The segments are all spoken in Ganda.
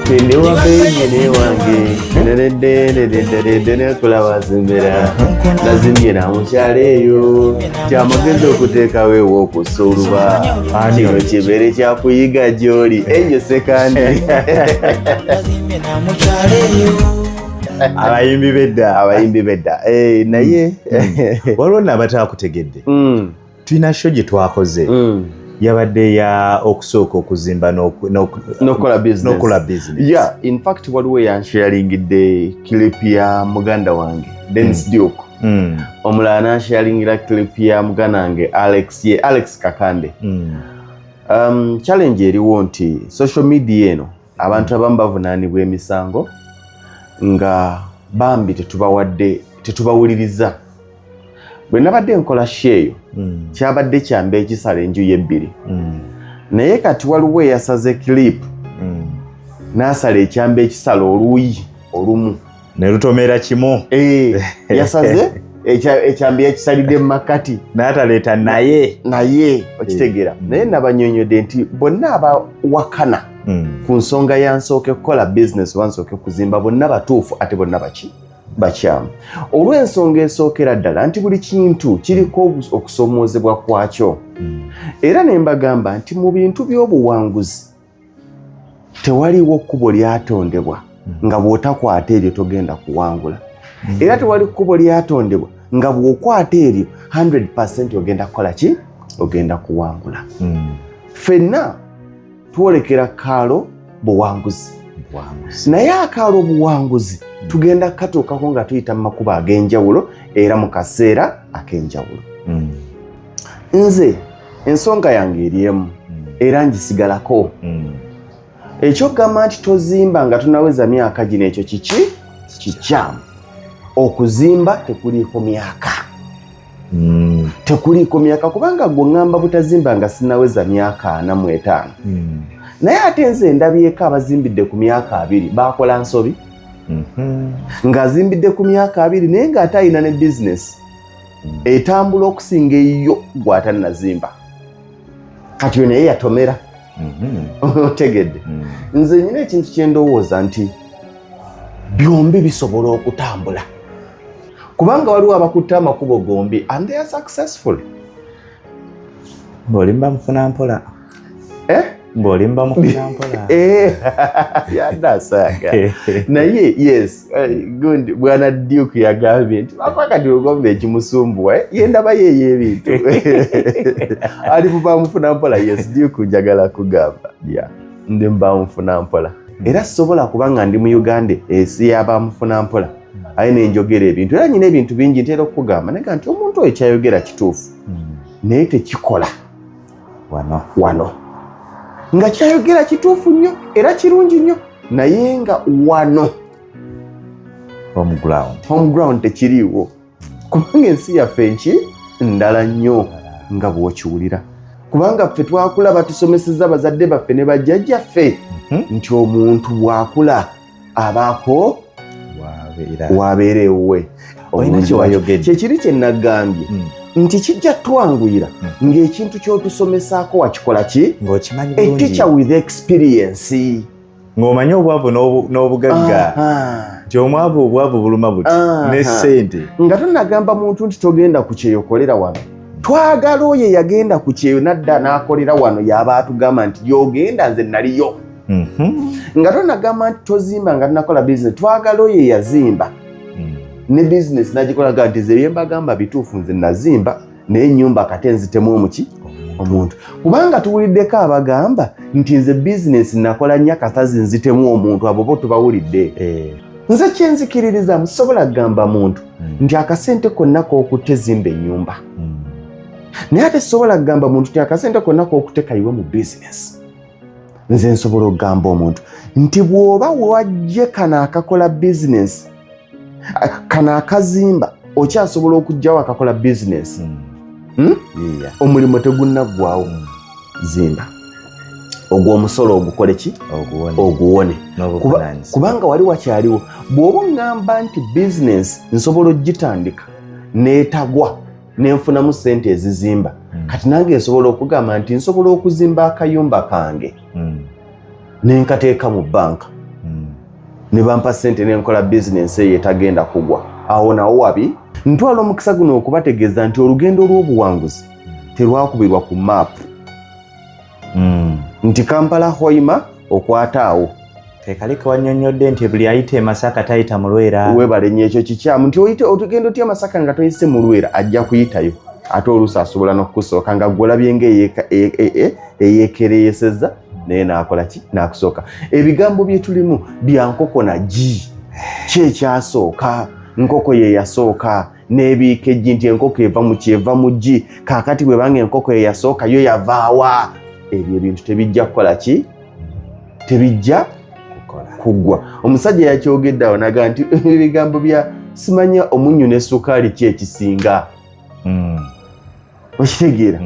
Pende wa penye wange ne kulaba zimbera lazimira mukyaleyo kyamagezi okuteekawo ewo okusuuluba kino kibere kyakuyiga gy'oli eyo sekandi abayimbi bedda naye waliwo n'abataakutegedde tulina show gye twakoze yabadde ya okusooka okuzimba n'okola business. Yeah, in fact waliwo yansharingidde clip ya muganda wange Dennis Duke. Omulala nansharingira clip ya muganda wange Alex Kakande. Challenge eriwo nti social media eno abantu abamu bavunaanibwa emisango nga bambi tetubawuliriza. Bwe nabadde nkola sheeyo kyabadde kyambe ekisala enju y'ebbiri naye kati waliwo yasaze clip n'asala ekyambe ekisala oluuyi olumu ne lutomera kimu yasaze ekyambe yakisalidde mu makati n'ataleeta naye okitegeera naye nabanyonyodde nti bonna abawakana ku nsonga yansooke kukola business wansooke kuzimba bonna batuufu ate bonna bakyamu olw'ensonga esookera ddala nti buli kintu kiriko okusoomoozebwa kwakyo era ne mbagamba nti mu bintu by'obuwanguzi tewaliwo kkubo lyatondebwa nga bw'otakwata eryo togenda kuwangula era tewali kkubo lyatondebwa nga bw'okwata eryo 100% ogenda kukola ki ogenda kuwangula ffenna twolekera kaalo buwanguzi naye akaalo buwanguzi tugenda katuukako nga tuyita mu makubo ag'enjawulo era mu kaseera ak'enjawulo. Nze ensonga yange eriemu era ngisigalako. Ekyokugamba nti tozimba nga tunaweza myaka gino ekyo kikyamu. Okuzimba tekuliiko myaka. Tekuliiko myaka kubanga gwe ngamba butazimba nga sinaweza myaka 45. Naye ate nze ndabyeko abazimbidde ku myaka 2 bakola nsobi. Ng'azimbidde ku myaka 2 naye ng'ate alina ne business etambula okusinga eyo gw'atannazimba kati naye yatomera. Otegedde nze nyina ekintu kye ndowooza nti byombi bisobola okutambula kubanga waliwo abakutte amakubo gombi and they are successful. Ng'olimba mufuna mpola ng'olimba mufuna mpola yaddasaga naye yes gundi bwana Duke yagambye nti akakati ogombe ekimusumbuwa yendaba yeeyo ebintu ali mufuna mpola. Yes, Duke njagala kugamba ndi mufuna mpola era sobola kubanga ndi mu Uganda ensi y'abamufuna mpola aye nenjogera ebintu era nyina ebintu bingi ntera okugamba naye nti omuntu oyo kyayogera kituufu naye tekikola wano nga kyayogera kituufu nnyo era kirungi nnyo naye nga wano home ground tekiriiwo kubanga ensi yaffe nki ndala nnyo nga bw'okiwulira kubanga ffe twakula batusomeseza bazadde baffe ne bajjajjaffe nti omuntu bw'akula abaako wabeera ewuwe. Kyekiri kye nagambye nti kijja twanguyira ng'ekintu ky'otusomesaako wakikola ki a teacher with experience ng'omanyi obwavu n'obugagga nti omwavu obwavu buluma buti ne ssente nga tonagamba muntu nti togenda ku kyeyo kolera wano twagala oyo yagenda ku kyeyo nadda n'akolera wano yaba atugamba nti gy'ogenda nze naliyo. Nga tonagamba nti tozimba nga tunakola business twagala oyo yazimba ne business nagikolaga nti ze byembagamba bituufu nze nazimba naye nyumba kate nzitemu omuntu kubanga tuwuliddeko abagamba nti nze business nakola nnyo katazi nzitemu omuntu abo bo tubawulidde. Nze kyenzikiririza musobola kugamba muntu nti akasente konna k'okutezimba ennyumba naye ate sobola kugamba muntu nti akasente konna k'okutekayiwe mu business. Nze nsobola okugamba omuntu nti bw'oba wajje kana akakola business kana akazimba okyasobola okujjawo akakola business omulimo tegunnaggwawo zimba ogw'omusolo ogukole ki oguwone kubanga wali wakyaliwo. Bw'oba ngamba nti business nsobola ogitandika n'etagwa nenfunamu ssente ezizimba kati nange nsobola okugamba nti nsobola okuzimba akayumba kange nenkateeka mu banka ne bampa ssente ne nkola business eyo etagenda kugwa. Awo nawo wabi ntwala omukisa guno okubategeeza nti olugendo lw'obuwanguzi terwakubirwa ku map. Nti Kampala hoima okwataawo. Tekalika wannyonnyodde nti buli ayita e Masaka tayita mu Lwera. Weebale nnyo ekyo kikyamu nti otugenda otya Masaka nga toyise mu Lwera ajja kuyitayo. Ate oluusi asobola n'okusooka nga gwolabye ng'eyeekereyesezza naye n'akola ki n'akusooka. Ebigambo bye tulimu bya nkoko na gi. Ki ekyasooka? Nkoko ye yasooka n'ebiika eggi nti enkoko eva mu kyeva mu gi. Kaakati bwe banga enkoko ye yasooka yo yavaawa. Ebyo ebintu tebijja kukola ki? Tebijja kuggwa. Omusajja yakyogedde awo naga nti ebigambo bya simanya omunnyo ne ssukaali ki ekisinga. Okitegeera?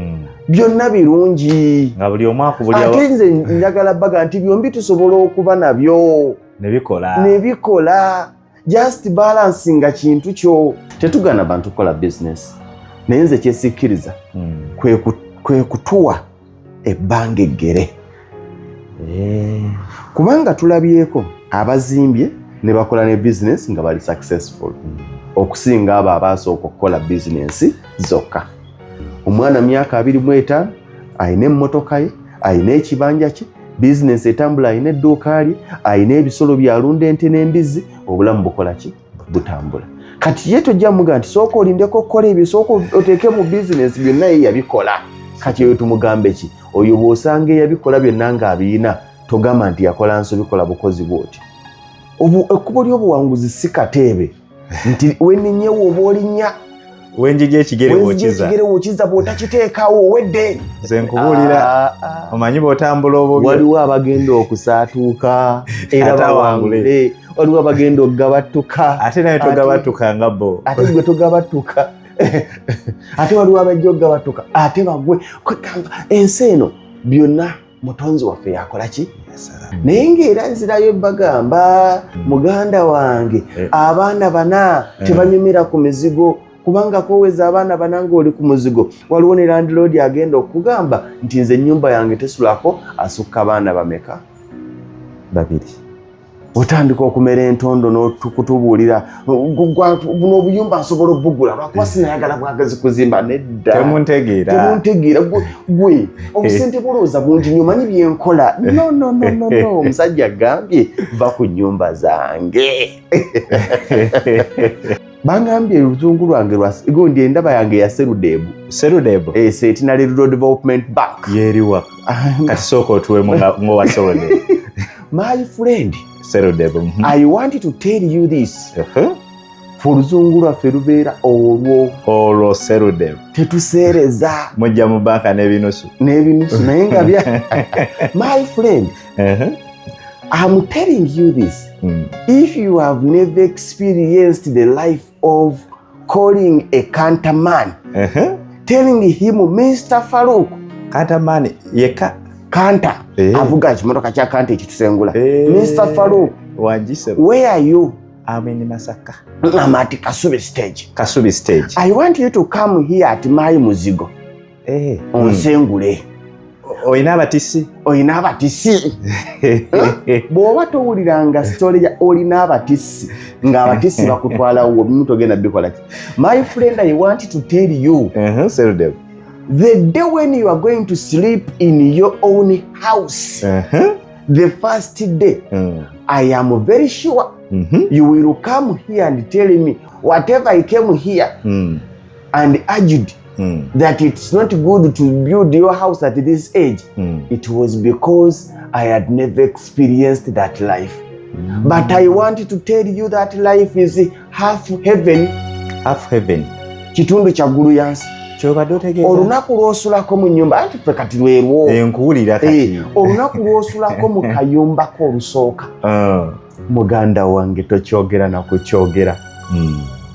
Byonna birungi. Nga buli omu akubulya. Ate nze njagala baga nti byombi tusobola okuba nabyo. Nebikola. Just balancing kintu kyo. Tetugana bantu kola business. Naye nze kyesikkiriza kwe kutuwa ebbanga eggere. Kubanga tulabyeko abazimbye ne bakola ne business nga bali successful okusinga abo abasooka okukola business zokka. Omwana myaka 25 ayina emmotoka ye, ayina ekibanja kye, business etambula, ayina edduuka lye, ayina ebisolo byalunda ente n'embizi, obulamu bukola ki? Butambula. Kati ye tojja muga nti sooka olindeko okukola ebyo, sooka oteeke mu business byonna ye yabikola. Kati oyo tumugambe ki? Oyo bw'osanga yabikola byonna ng'abiina togamba nti yakola nsobi kola bukozi bw'oti. Ekkubo ly'obuwanguzi si kateebe nti wenninyewo oba olinnya wenjigi ekigere w'okiza bw'otakiteekawo owedde. Nze nkubuulira omanyi bw'otambula obubi waliwo abagenda okusaatuuka era bawangule, waliwo abagenda okugabattuka ate naye togabattuka nga bo, ate gwe togabattuka ate waliwo abajja okugabattuka ate bagwe. Kwegamba ensi eno byonna mutonzi waffe yakola ki? Naye ng'era nzirayo bagamba muganda wange abaana bana tebanyumira ku mizigo, kubanga koweza abaana bana ng'oli ku muzigo. Waliwo ne landlord agenda okugamba nti nze ennyumba yange tesulako asukka abaana bameka? 2. Otandika okumera entondo n'okutubuulira buno obuyumba nsobola obugula lwakuba sinayagala bwagazi kuzimba. Nedda temuntegeera gwe obusente bulowooza bungi nnyo manyi byenkola. No omusajja agambye va ku nnyumba zange. Bangambye oluzungu lwange gundi endaba yange ya Serudebu. Centenary Rural Development Bank yeriwa kati sooka otuwemu ng'owa Serudebu. My friend Serudebu. I want to tell you this. Oluzungu lwaffe lubeera olwo Serudebu. Tetuseereza. Mujja mu banka n'ebinusu naye nga bya my friend. I'm telling you this. If you have never experienced the life of calling a Kantaman, telling him Mr. Farouk. Kantaman yeka Kanta. Avuga ekimotoka kya Kanta ekitusengula. Mr. Farouk. Wanjise. Where are you? I'm in Masaka. I'm at Kasubi stage. I want you to come here at my muzigo. Onsengule. Oyina abatisi? Oyina abatisi. Bw'oba towuliranga story ya olina abatisi nga abatisi bakutwala uwo muntu ogenda bikola ki? My friend, I want to tell you. Serudebu. The day when you are going to sleep in your own house, the first day, I am very sure you will come here and tell me whatever I came here and urged that it's not good to build your house at this age. It was because I had never experienced that life. But I want to tell you that life is half heaven. Kitundu kya ggulu yansi. Olunaku lw'osulako mu nnyumba anti ffe kati lwerwo. Nkuwulira kati. Olunaku lw'osulako mu kayumba k'olusooka. Muganda wange tokyogera na kukyogera.